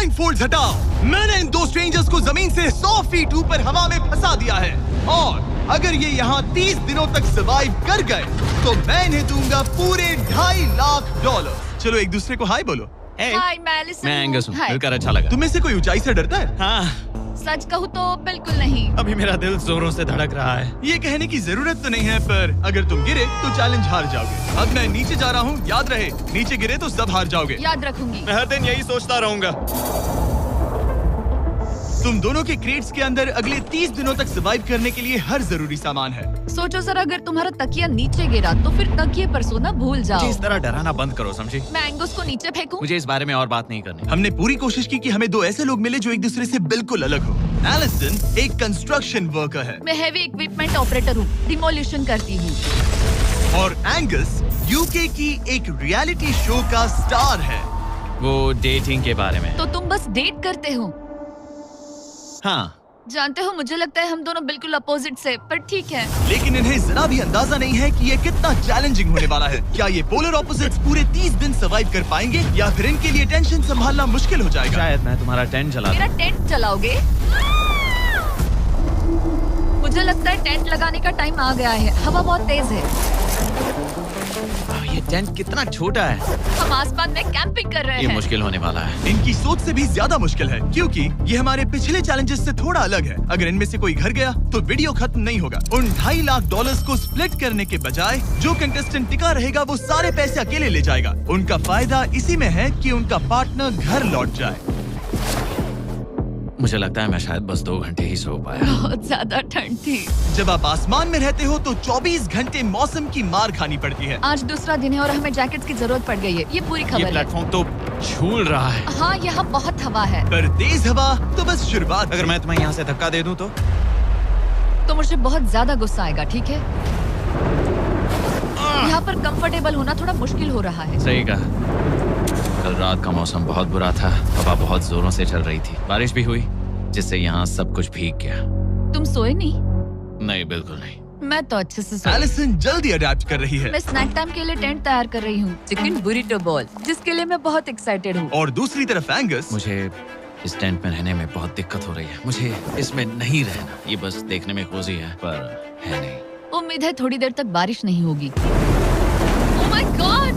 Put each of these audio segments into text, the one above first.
ब्लाइंडफोल्ड्स हटाओ। मैंने इन दो स्ट्रेंजर्स को जमीन से 100 फीट ऊपर हवा में फंसा दिया है और अगर ये यहाँ 30 दिनों तक सर्वाइव कर गए तो मैं इन्हें दूंगा पूरे $2.5 लाख। चलो एक दूसरे को हाय बोलो। हाय, मैं एलिसन मैं एंगस हूँ, हाय। मिलकर अच्छा लगा। तुम्हें से कोई ऊंचाई से डरता है? हाँ, सच कहूँ तो बिल्कुल नहीं। अभी मेरा दिल जोरों से धड़क रहा है। ये कहने की जरूरत तो नहीं है, पर अगर तुम गिरे तो चैलेंज हार जाओगे। अब मैं नीचे जा रहा हूँ, याद रहे नीचे गिरे तो सब हार जाओगे। याद रखूंगी। मैं हर दिन यही सोचता रहूंगा। तुम दोनों के क्रेट्स के अंदर अगले 30 दिनों तक सर्वाइव करने के लिए हर जरूरी सामान है। सोचो सर, अगर तुम्हारा तकिया नीचे गिरा तो फिर तकिए पर सोना भूल जाओ। मुझे इस तरह डराना बंद करो, समझी? मैं एंगस को नीचे फेंकूं? मुझे इस बारे में और बात नहीं करनी। हमने पूरी कोशिश की कि हमें दो ऐसे लोग मिले जो एक दूसरे से बिल्कुल अलग हो। एलिसन एक कंस्ट्रक्शन वर्कर है मैं हेवी इक्विपमेंट ऑपरेटर हूँ, डिमोलिशन करती हूँ। और एंगस यूके की एक रियलिटी शो का स्टार है। वो डेटिंग के बारे में। तो तुम बस डेट करते हो? हाँ, जानते हो, मुझे लगता है हम दोनों बिल्कुल अपोजिट से, पर ठीक है। लेकिन इन्हें जरा भी अंदाजा नहीं है कि ये कितना चैलेंजिंग होने वाला है। क्या ये पोलर ऑपोजिट्स पूरे 30 दिन सर्वाइव कर पाएंगे या फिर इनके लिए टेंशन संभालना मुश्किल हो जाएगा? शायद मैं तुम्हारा टेंट जला मेरा टेंट जलाओगे? मुझे लगता है टेंट लगाने का टाइम आ गया है। हवा बहुत तेज है। ये टेंट कितना छोटा है। हम आसमान में कैंपिंग कर रहे ये हैं। मुश्किल होने वाला है। इनकी सोच से भी ज्यादा मुश्किल है क्योंकि ये हमारे पिछले चैलेंजेस से थोड़ा अलग है। अगर इनमें से कोई घर गया तो वीडियो खत्म नहीं होगा। उन $2.5 लाख को स्प्लिट करने के बजाय जो कंटेस्टेंट टिका रहेगा वो सारे पैसे अकेले ले जाएगा। उनका फायदा इसी में है कि उनका पार्टनर घर लौट जाए। मुझे लगता है मैं शायद बस 2 घंटे ही सो पाया। बहुत ज्यादा ठंड थी। जब आप आसमान में रहते हो तो 24 घंटे मौसम की मार खानी पड़ती है। आज दूसरा दिन है और हमें जैकेट्स की जरूरत पड़ गई है। ये पूरी ये खबर है। प्लेटफॉर्म तो झूल रहा है। हाँ, यहाँ बहुत हवा है। पर तेज हवा तो बस शुरुआत। अगर मैं तुम्हें यहाँ से धक्का दे दूं तो मुझे बहुत ज्यादा गुस्सा आएगा, ठीक है? यहाँ पर कंफर्टेबल होना थोड़ा मुश्किल हो रहा है। सही कहा। कल रात का मौसम बहुत बुरा था। हवा बहुत जोरों से चल रही थी। बारिश भी हुई जिससे यहाँ सब कुछ भीग गया। तुम सोए नहीं? नहीं, बिल्कुल नहीं। मैं तो अच्छे से सोई। एलिसन जल्दी अडेप्ट कर रही है। मैं स्नैक टाइम के लिए टेंट तैयार कर रही हूँ, चिकन बुरिटो बॉल, जिसके लिए मैं बहुत एक्साइटेड हूँ। और दूसरी तरफ एंगस। मुझे इस टेंट में रहने में बहुत दिक्कत हो रही है। मुझे इसमें नहीं रहना। ये बस देखने में कोजी है पर है नहीं। उम्मीद है थोड़ी देर तक बारिश नहीं होगी। Oh my God!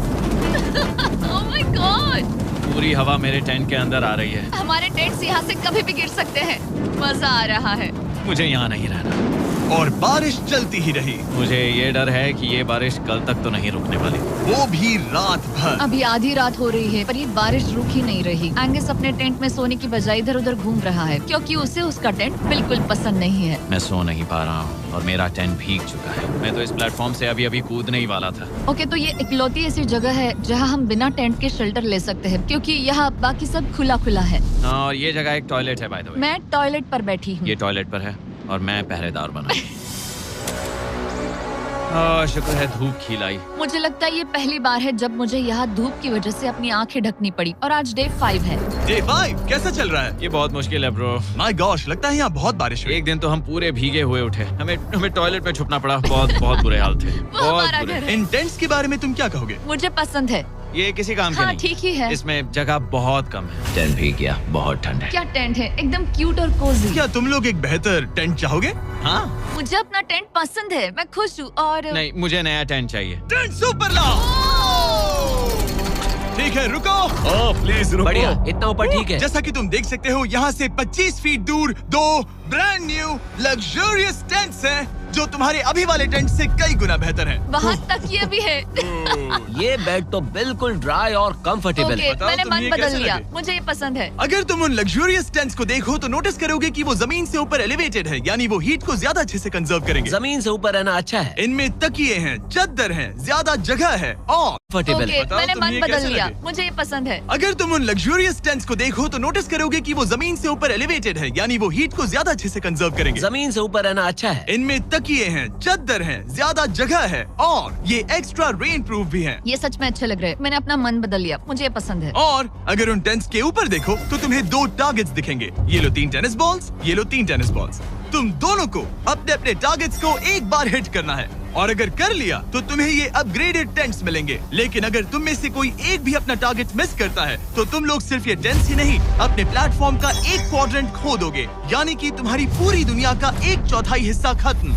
Oh my God! पूरी हवा मेरे टेंट के अंदर आ रही है। हमारे टेंट्स यहाँ से कभी भी गिर सकते हैं। मजा आ रहा है। मुझे यहाँ नहीं रहना। और बारिश चलती ही रही। मुझे ये डर है कि ये बारिश कल तक तो नहीं रुकने वाली। वो भी रात भर। अभी आधी रात हो रही है पर ये बारिश रुक ही नहीं रही। एंगस अपने टेंट में सोने की बजाय इधर उधर घूम रहा है क्योंकि उसे उसका टेंट बिल्कुल पसंद नहीं है। मैं सो नहीं पा रहा हूँ और मेरा टेंट भीग चुका है। मैं तो इस प्लेटफॉर्म से अभी कूदने ही वाला था। ओके, तो ये इकलौती ऐसी जगह है जहाँ हम बिना टेंट के शेल्टर ले सकते हैं क्योंकि यहाँ बाकी सब खुला खुला है। और ये जगह एक टॉयलेट है बाय द वे। मैं टॉयलेट पर बैठी हूँ। ये टॉयलेट पर है और मैं पहरेदार बना। शुक्र है धूप खिलाई। मुझे लगता है ये पहली बार है जब मुझे यहाँ धूप की वजह से अपनी आंखें ढकनी पड़ी। और आज डे 5 है। डे 5 कैसा चल रहा है? ये बहुत मुश्किल है ब्रो। माय गॉश, लगता है यहाँ बहुत बारिश हुई। एक दिन तो हम पूरे भीगे हुए उठे। हमें टॉयलेट में छुपना पड़ा। बहुत बुरे हाल थे। वो हमारा घर है। इन टेंट्स के बारे में तुम क्या कहोगे? मुझे पसंद है। ये किसी काम के हाँ, नहीं। ठीक ही है। इसमें जगह बहुत कम है। टेंट भीग गया। बहुत ठंड है। क्या टेंट है, एकदम क्यूट और कोजी। क्या तुम लोग एक बेहतर टेंट चाहोगे? हाँ, मुझे अपना टेंट पसंद है, मैं खुश हूँ। और नहीं, मुझे नया टेंट चाहिए। टेंट सुपर लाओ। ठीक है, रुको। ओह प्लीज रुको। बढ़िया, इतना ऊपर ठीक है। जैसा कि तुम देख सकते हो यहाँ से 25 फीट दूर 2 ब्रांड न्यू लग्जरियस टेंट्स हैं जो तुम्हारे अभी वाले टेंट से कई गुना बेहतर हैं। वहाँ तक ये भी है। ये बेड तो बिल्कुल ड्राई और कंफर्टेबल ओके, है। बताओ मैंने तुम्हें मन ये बदल कैसे लिया। लगे? मुझे ये पसंद है। अगर तुम उन लग्जरियस टेंट्स को देखो तो नोटिस करोगे कि वो जमीन से ऊपर एलिवेटेड है, यानी वो हीट को ज्यादा अच्छे से कंजर्व करेंगे। जमीन से ऊपर रहना अच्छा है। इनमें तकिए हैं, चद्दर हैं, ज्यादा जगह है और कंफर्टेबल ओके, है। बताओ मैंने तुम्हें मन ये बदल कैसे लिया। लगे? मुझे ये पसंद है। अगर तुम उन लग्जरियस टेंट्स को देखो तो नोटिस करोगे कि वो जमीन से ऊपर एलिवेटेड है, यानी वो हीट को ज्यादा अच्छे से कंजर्व करेंगे। जमीन से ऊपर रहना अच्छा है। इनमें तकिए हैं, चद्दर हैं, ज्यादा जगह है और ये एक्स्ट्रा रेन प्रूफ भी हैं। ये सच में अच्छे लग रहे हैं। मैंने अपना मन बदल लिया, मुझे ये पसंद है। और अगर उन टेंट्स के ऊपर देखो तो तुम्हें 2 टारगेट्स दिखेंगे। ये लो 3 टेनिस बॉल्स, ये लो 3 टेनिस बॉल्स। तुम दोनों को अपने अपने टारगेट्स को एक बार हिट करना है। और अगर कर लिया तो तुम्हें ये अपग्रेडेड टेंट्स मिलेंगे। लेकिन अगर तुम में से कोई एक भी अपना टारगेट मिस करता है तो तुम लोग सिर्फ ये टेंट्स ही नहीं, अपने प्लेटफॉर्म का एक क्वाड्रेंट खो दोगे, यानी कि तुम्हारी पूरी दुनिया का 1/4 हिस्सा खत्म।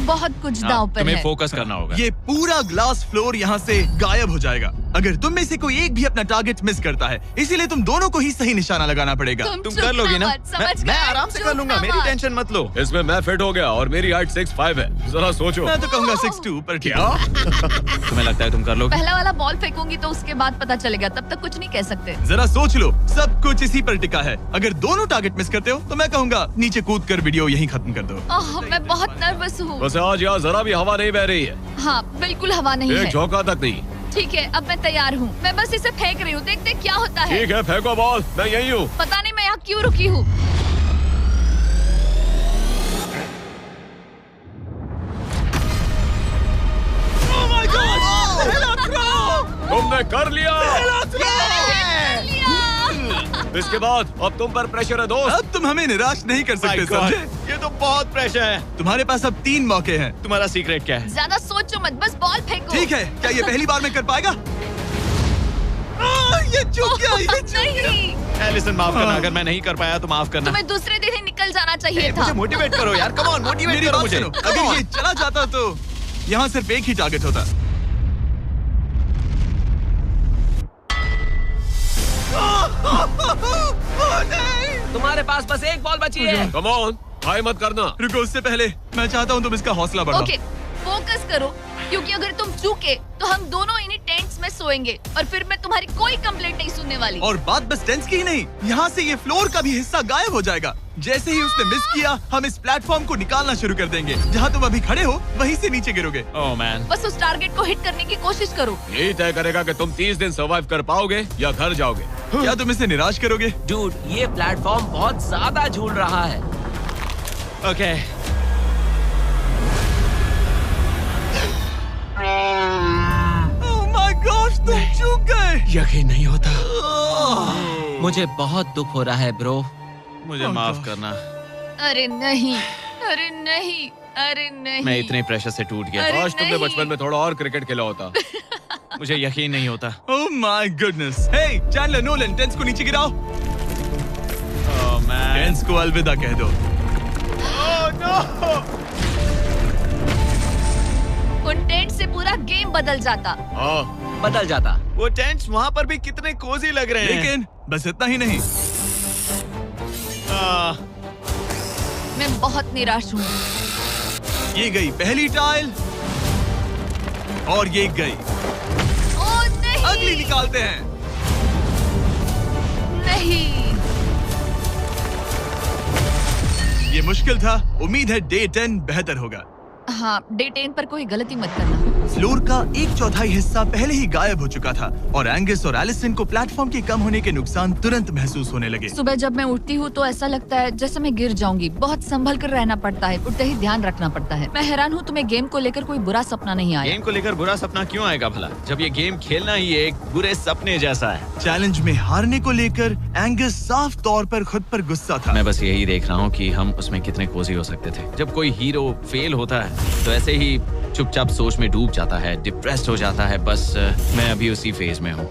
बहुत कुछ दांव पर तुम्हें है। फोकस करना होगा। ये पूरा ग्लास फ्लोर यहाँ से गायब हो जाएगा अगर तुम में से कोई एक भी अपना टारगेट मिस करता है, इसीलिए तुम दोनों को ही सही निशाना लगाना पड़ेगा। तुम चुप कर लोगी ना? मत, समझ मैं गए? आराम से चुप कर लूंगा, मेरी मत। टेंशन मत लो। इसमें मैं फिट हो गया और मेरी हाइट 6'5" है। जरा सोचो। मैं तो कहूँगा 6'2", पर क्या? तुम्हें लगता है तुम कर लोगे? पहला वाला बॉल फेंकूंगी तो उसके बाद पता चलेगा, तब तक कुछ नहीं कह सकते। जरा सोच लो, सब कुछ इसी पर टिका है। अगर दोनों टारगेट मिस करते हो तो मैं कहूँगा नीचे कूद कर वीडियो यहीं खत्म कर दो। ओह, मैं बहुत नर्वस हूँ। बस आज यहाँ जरा भी हवा नहीं बह रही है, हाँ, बिल्कुल हवा नहीं एक है। झोंका तक नहीं। ठीक है, अब मैं तैयार हूँ। मैं बस इसे फेंक रही हूँ, देखते क्या होता है। ठीक है, फेंको बॉल, मैं यही हूँ। पता नहीं मैं यहाँ क्यों रुकी हूँ। तुमने कर लिया। इसके बाद अब तुम पर प्रेशर है दोस्त। अब तुम हमें निराश नहीं कर सकते, समझे? ये तो बहुत प्रेशर है। तुम्हारे पास अब 3 मौके हैं। तुम्हारा सीक्रेट क्या है? ज्यादा सोचो मत, बस बॉल फेंको। ठीक है, क्या ये पहली बार में कर पाएगा? ये चूक गया, ये चूक गया। नहीं, एलिसन माफ करना, अगर मैं नहीं कर पाया तो माफ करना। तुम्हें दूसरे दिन ही निकल जाना चाहिए था। मुझे मोटिवेट करो यार, कम ऑन, मोटिवेट मेरी करो बात मुझे। सुनो, अगर ये चला जाता तो यहाँ सिर्फ एक ही टारगेट होता। तुम्हारे पास बस एक बॉल बची है। कम ऑन, हाई मत करना। रुको, उससे पहले मैं चाहता हूँ तुम इसका हौसला बढ़ाओ। ओके, फोकस करो, क्योंकि अगर तुम चूके तो हम दोनों इन्हीं टेंट्स में सोएंगे और फिर मैं तुम्हारी कोई कंप्लेंट नहीं सुनने वाली। और बात बस टेंस की ही नहीं, यहाँ से ये फ्लोर का भी हिस्सा गायब हो जाएगा। जैसे ही उसने मिस किया, हम इस प्लेटफॉर्म को निकालना शुरू कर देंगे। जहाँ तुम अभी खड़े हो, वहीं से नीचे गिरोगे। ओह मैन, बस उस टारगेट को हिट करने की कोशिश करो। यही तय करेगा कि तुम 30 दिन सर्वाइव कर पाओगे या घर जाओगे। क्या तुम इसे निराश करोगे? डूड, ये प्लेटफॉर्म बहुत ज्यादा झूल रहा है। ओके। ओह माय गॉड, तुम चूक गए। यकीन नहीं होता। मुझे बहुत दुख हो रहा है ब्रो। मुझे Oh माफ God. करना, अरे नहीं, अरे नहीं, अरे नहीं। मैं इतने प्रेशर से टूट गया। अरे काश तुमने नहीं। बचपन में थोड़ा और क्रिकेट खेला होता। मुझे यकीन नहीं होता। Oh my goodness. Hey Chandler Nolan, टेंस को नीचे गिराओ। ओह मैन, टेंस को अलविदा कह दो। उन टेंट से पूरा गेम बदल जाता। हाँ, बदल जाता। वो टेंट्स वहाँ पर भी कितने कोजी लग रहे हैं। लेकिन बस इतना ही नहीं, मैं बहुत निराश हूँ। ये गई पहली टाइल और ये गई। ओह नहीं, अगली निकालते हैं। नहीं। ये मुश्किल था, उम्मीद है डे 10 बेहतर होगा। हाँ, डे 10 पर कोई गलती मत करना। फ्लोर का 1/4 हिस्सा पहले ही गायब हो चुका था और एंगस और एलिसन को प्लेटफॉर्म के कम होने के नुकसान तुरंत महसूस होने लगे। सुबह जब मैं उठती हूँ तो ऐसा लगता है जैसे मैं गिर जाऊंगी। बहुत संभल कर रहना पड़ता है, उठते ही ध्यान रखना पड़ता है। मैं हैरान हूँ तुम्हें गेम को लेकर कोई बुरा सपना नहीं आया। गेम को लेकर बुरा सपना क्यों आएगा भला, जब ये गेम खेलना ही एक बुरे सपने जैसा है। चैलेंज में हारने को लेकर एंगस साफ तौर पर खुद पर गुस्सा था। मैं बस यही देख रहा हूँ कि हम उसमें कितने कोजी हो सकते थे। जब कोई हीरो फेल होता है तो ऐसे ही चुपचाप सोच में डूब जाता है, डिप्रेस्ड हो जाता है। बस मैं अभी उसी फेज में हूँ।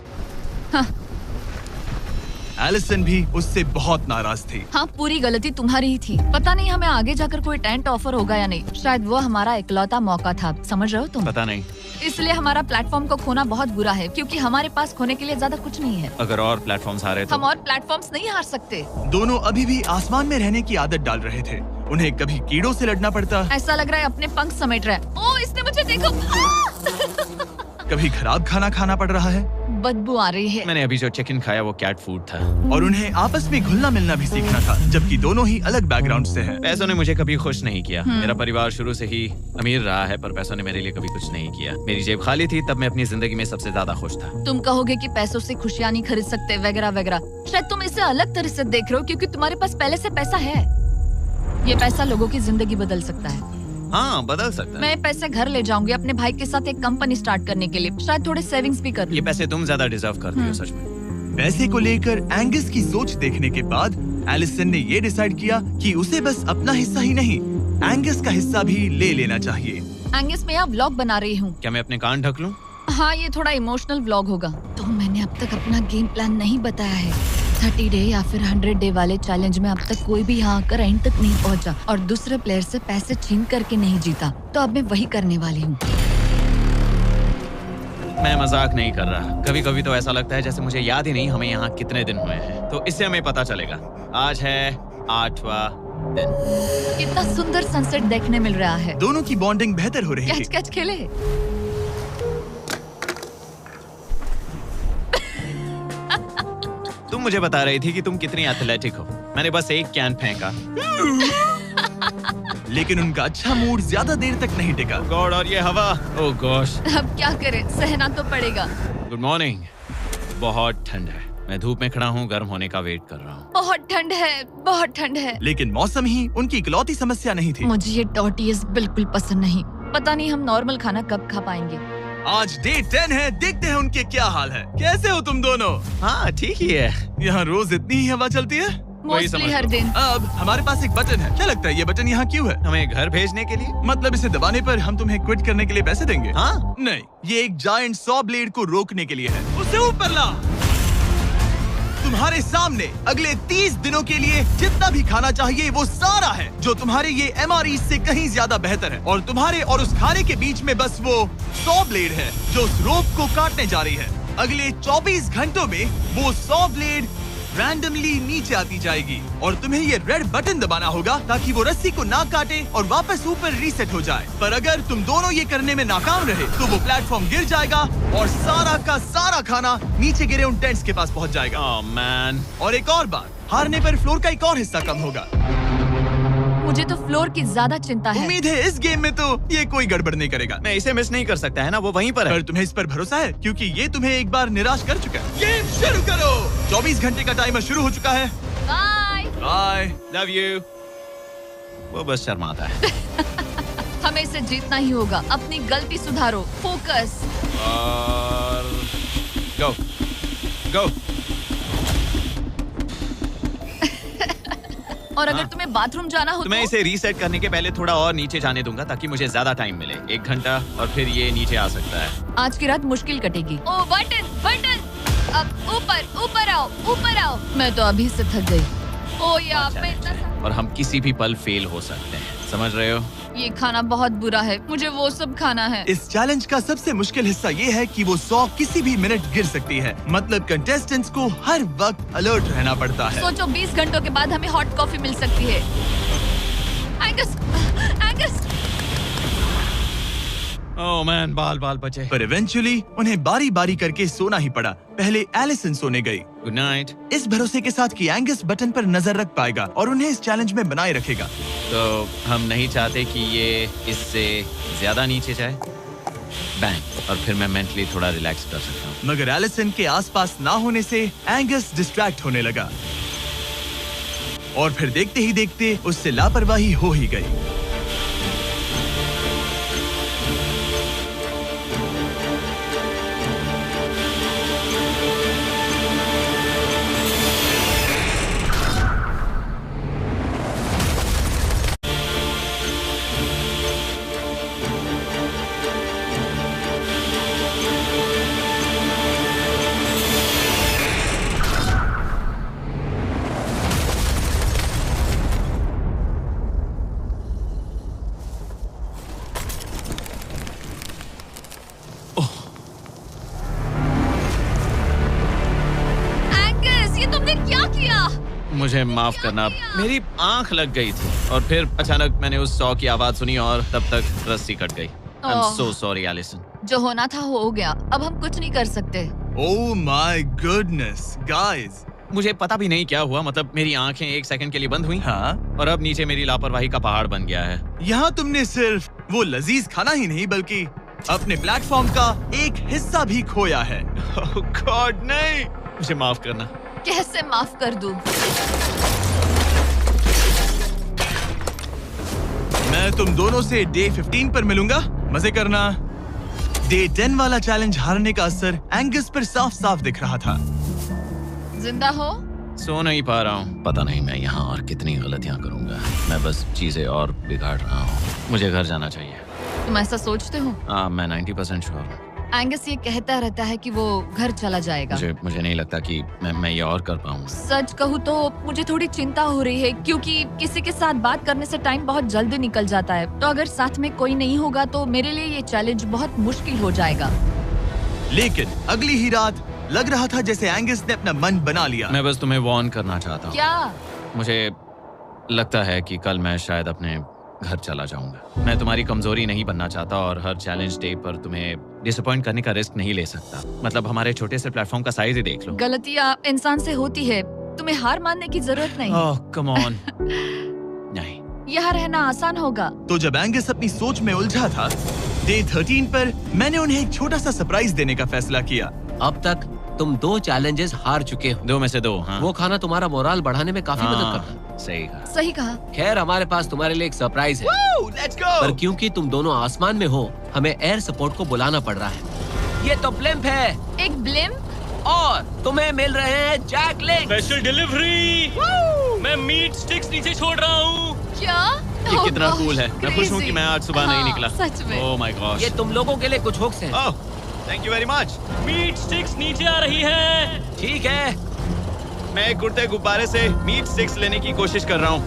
एलिसन भी उससे बहुत नाराज थी। हाँ, पूरी गलती तुम्हारी ही थी। पता नहीं हमें आगे जाकर कोई टेंट ऑफर होगा या नहीं। शायद वो हमारा इकलौता मौका था, समझ रहे हो तुम? पता नहीं, इसलिए हमारा प्लेटफॉर्म को खोना बहुत बुरा है, क्योंकि हमारे पास खोने के लिए ज्यादा कुछ नहीं है। अगर और प्लेटफॉर्म्स आ रहे तो हम और प्लेटफॉर्म्स नहीं हार सकते। दोनों अभी भी आसमान में रहने की आदत डाल रहे थे। उन्हें कभी कीड़ों से लड़ना पड़ता, ऐसा लग रहा है अपने पंख समेट रहा है। ओह, इसने मुझे देखो। कभी खराब खाना खाना पड़ रहा है बदबू आ रही है। मैंने अभी जो चिकन खाया वो कैट फूड था। और उन्हें आपस में घुलना मिलना भी सीखना था, जबकि दोनों ही अलग बैकग्राउंड से हैं। पैसों ने मुझे कभी खुश नहीं किया। मेरा परिवार शुरू से ही अमीर रहा है, पर पैसों ने मेरे लिए कभी कुछ नहीं किया। मेरी जेब खाली थी तब मैं अपनी जिंदगी में सबसे ज्यादा खुश था। तुम कहोगे कि पैसों से खुशियां नहीं खरीद सकते वगैरह वगैरह। शायद तुम इसे अलग तरह से देख रहे हो, क्योंकि तुम्हारे पास पहले से पैसा है। ये पैसा लोगों की जिंदगी बदल सकता है। हाँ, बदल सकता है। मैं पैसे घर ले जाऊंगी अपने भाई के साथ एक कंपनी स्टार्ट करने के लिए। शायद थोड़े सेविंग्स भी कर लूं। ये पैसे तुम ज्यादा डिजर्व करती हो, सच में। पैसे को लेकर एंगस की सोच देखने के बाद एलिसन ने ये डिसाइड किया कि उसे बस अपना हिस्सा ही नहीं, एंगस का हिस्सा भी ले लेना चाहिए। एंगस मैं यहाँ व्लॉग बना रही हूँ। क्या मैं अपने कान ढक लूं? हाँ, ये थोड़ा इमोशनल व्लॉग होगा। तो मैंने अब तक अपना गेम प्लान नहीं बताया है। 30 डे या फिर 100 डे वाले चैलेंज में अब तक कोई भी यहाँ आकर एंड तक नहीं पहुँचा और दूसरे प्लेयर से पैसे छीन करके नहीं जीता। तो अब मैं वही करने वाली हूँ। मैं मजाक नहीं कर रहा। कभी कभी तो ऐसा लगता है जैसे मुझे याद ही नहीं हमें यहाँ कितने दिन हुए हैं। तो इससे हमें पता चलेगा। आज है 8वां दिन। कितना सुंदर सनसेट देखने मिल रहा है। दोनों की बॉन्डिंग बेहतर हो रही कैच थी। कैच खेले। तुम मुझे बता रही थी कि तुम कितनी एथलेटिक हो। मैंने बस एक कैन फेंका। लेकिन उनका अच्छा मूड ज्यादा देर तक नहीं टिका। गॉड, और ये हवा। ओह गॉश। अब क्या करें, सहना तो पड़ेगा। Good morning. बहुत ठंड है। मैं धूप में खड़ा हूँ, गर्म होने का वेट कर रहा हूँ। बहुत ठंड है, बहुत ठंड है। लेकिन मौसम ही उनकी इकलौती समस्या नहीं थी। मुझे ये टॉर्टियस बिल्कुल पसंद नहीं। पता नहीं हम नॉर्मल खाना कब खा पाएंगे। आज डे 10 है, देखते हैं उनके क्या हाल है। कैसे हो तुम दोनों? हाँ ठीक ही है। यहाँ रोज इतनी ही हवा चलती है? वही मोस्टली समझ हर लो। दिन। अब हमारे पास एक बटन है। क्या लगता है ये बटन यहाँ क्यों है? हमें घर भेजने के लिए? मतलब इसे दबाने पर हम तुम्हें क्विट करने के लिए पैसे देंगे? हाँ। नहीं, ये एक जायंट सॉ ब्लेड को रोकने के लिए है। उसे ऊपर ला। तुम्हारे सामने अगले 30 दिनों के लिए जितना भी खाना चाहिए वो सारा है, जो तुम्हारे ये MRE से कहीं ज्यादा बेहतर है। और तुम्हारे और उस खाने के बीच में बस वो सॉ ब्लेड है जो उस रोप को काटने जा रही है। अगले 24 घंटों में वो सॉ ब्लेड रैंडमली नीचे आती जाएगी और तुम्हें ये रेड बटन दबाना होगा ताकि वो रस्सी को ना काटे और वापस ऊपर रीसेट हो जाए। पर अगर तुम दोनों ये करने में नाकाम रहे तो वो प्लेटफॉर्म गिर जाएगा और सारा का सारा खाना नीचे गिरे उन टेंट्स के पास पहुंच जाएगा। Oh man. और एक और बात, हारने पर फ्लोर का एक और हिस्सा कम होगा। मुझे तो फ्लोर की ज्यादा चिंता है। उम्मीद है इस गेम में तो ये कोई गड़बड़ नहीं करेगा। मैं इसे मिस नहीं कर सकता है ना, वो वहीं पर है। पर तुम्हें इस पर भरोसा है क्योंकि ये तुम्हें एक बार निराश कर चुका है। गेम शुरू करो। 24 घंटे का टाइमर शुरू हो चुका है। बाय। बाय। Love you. वो बस शर्माता है। हमें इसे जीतना ही होगा। अपनी गलती सुधारो। फोकस। और गो गो। और अगर तुम्हें बाथरूम जाना हो तो मैं इसे रीसेट करने के पहले थोड़ा और नीचे जाने दूंगा ताकि मुझे ज्यादा टाइम मिले। 1 घंटा और फिर ये नीचे आ सकता है। आज की रात मुश्किल कटेगी। ओ बटन बटन। अब ऊपर ऊपर आओ, ऊपर आओ। मैं तो अभी से थक गई। ओ यार, मैं इतना और हम किसी भी पल फेल हो सकते हैं, समझ रहे हो? ये खाना बहुत बुरा है। मुझे वो सब खाना है। इस चैलेंज का सबसे मुश्किल हिस्सा ये है कि वो 100 किसी भी मिनट गिर सकती है। मतलब कंटेस्टेंट्स को हर वक्त अलर्ट रहना पड़ता है। सोचो 20 घंटों के बाद हमें हॉट कॉफी मिल सकती है। Angus, Angus. ओह मैन, बाल बाल बचे। पर इवेंचुअली उन्हें बारी बारी करके सोना ही पड़ा। पहले एलिसन सोने गई, गुड नाइट। इस भरोसे के साथ कि एंगस बटन पर नजर रख पाएगा और उन्हें इस चैलेंज में बनाए रखेगा। तो हम नहीं चाहते कि ये इससे ज्यादा नीचे जाए। बैंग। और फिर मैं मेंटली थोड़ा रिलैक्स कर सकता हूँ। मगर एलिसन के आसपास ना होने से एंगस डिस्ट्रैक्ट होने लगा और फिर देखते ही देखते उससे लापरवाही हो ही गई। मुझे माफ करना, मेरी आंख लग गई थी और फिर अचानक मैंने उस सॉ की आवाज सुनी और तब तक रस्सी कट गई। I am so sorry Allison. जो होना था हो गया। अब हम कुछ नहीं कर सकते। ओह माय गुडनेस गाइस, मुझे पता भी नहीं क्या हुआ। मतलब मेरी आंखें 1 सेकंड के लिए बंद हुई। हाँ, और अब नीचे मेरी लापरवाही का पहाड़ बन गया है। यहाँ तुमने सिर्फ वो लजीज खाना ही नहीं बल्कि अपने प्लेटफॉर्म का एक हिस्सा भी खोया है। ओह गॉड, नहीं। मुझे माफ करना। कैसे माफ कर दूं? मैं तुम दोनों से डे 15 पर मिलूंगा। मजे करना। डे 10 वाला चैलेंज हारने का असर एंगस पर साफ साफ दिख रहा था। जिंदा हो? सो नहीं पा रहा हूँ। पता नहीं मैं यहाँ और कितनी गलतियाँ करूँगा। मैं बस चीजें और बिगाड़ रहा हूँ। मुझे घर जाना चाहिए। तुम ऐसा सोचते हो? हाँ, मैं 90% श्योर हूँ। एंगस ये कहता रहता है कि वो घर चला जाएगा। मुझे नहीं लगता कि मैं ये और कर पाऊंगा। सच कहूँ तो मुझे थोड़ी चिंता हो रही है, क्योंकि किसी के साथ बात करने से टाइम बहुत जल्दी निकल जाता है। तो अगर साथ में कोई नहीं होगा तो मेरे लिए ये चैलेंज बहुत मुश्किल हो जाएगा। लेकिन अगली ही रात लग रहा था जैसे एंगस ने अपना मन बना लिया। मैं बस तुम्हें वार्न करना चाहता हूँ। क्या? मुझे लगता है कि कल मैं शायद अपने घर चला जाऊंगा। मैं तुम्हारी कमजोरी नहीं बनना चाहता और हर चैलेंज डे पर तुम्हें डिसअपॉइंट करने का रिस्क नहीं ले सकता। मतलब हमारे छोटे से प्लेटफॉर्म का साइज ही देख लो। गलतियाँ इंसान से होती है, तुम्हें हार मानने की जरूरत नहीं। ओह कम ऑन। नहीं, यहाँ रहना आसान होगा। तो जब एंगस अपनी सोच में उलझा था, डे 13 पर मैंने उन्हें एक छोटा सा सरप्राइज देने का फैसला किया। अब तक तुम 2 चैलेंजेस हार चुके हो। 2 में से 2। हाँ। वो खाना तुम्हारा मोराल बढ़ाने में काफी मदद करता है। सही कहा। सही कहा। खैर, हमारे पास तुम्हारे लिए एक सरप्राइज है। Let's go. पर क्योंकि तुम दोनों आसमान में हो, हमें एयर सपोर्ट को बुलाना पड़ रहा है। ये तो ब्लिम्प है एक ब्लिम? और तुम्हें मिल रहे हैं जैक लिंक। Special delivery. मैं मीट स्टिक्स नीचे छोड़ रहा हूँ। क्या? ये कितना Oh, कूल है। मैं खुश हूँ कि मैं आज सुबह नहीं हाँ, निकला। सच में। Oh my gosh. ये तुम लोगों के लिए कुछ हुक्स हैं। Oh, thank you very much. Meat sticks नीचे आ रही है। ठीक है, मैं एक उड़ते गुब्बारे से मीट स्टिक्स लेने की कोशिश कर रहा हूँ।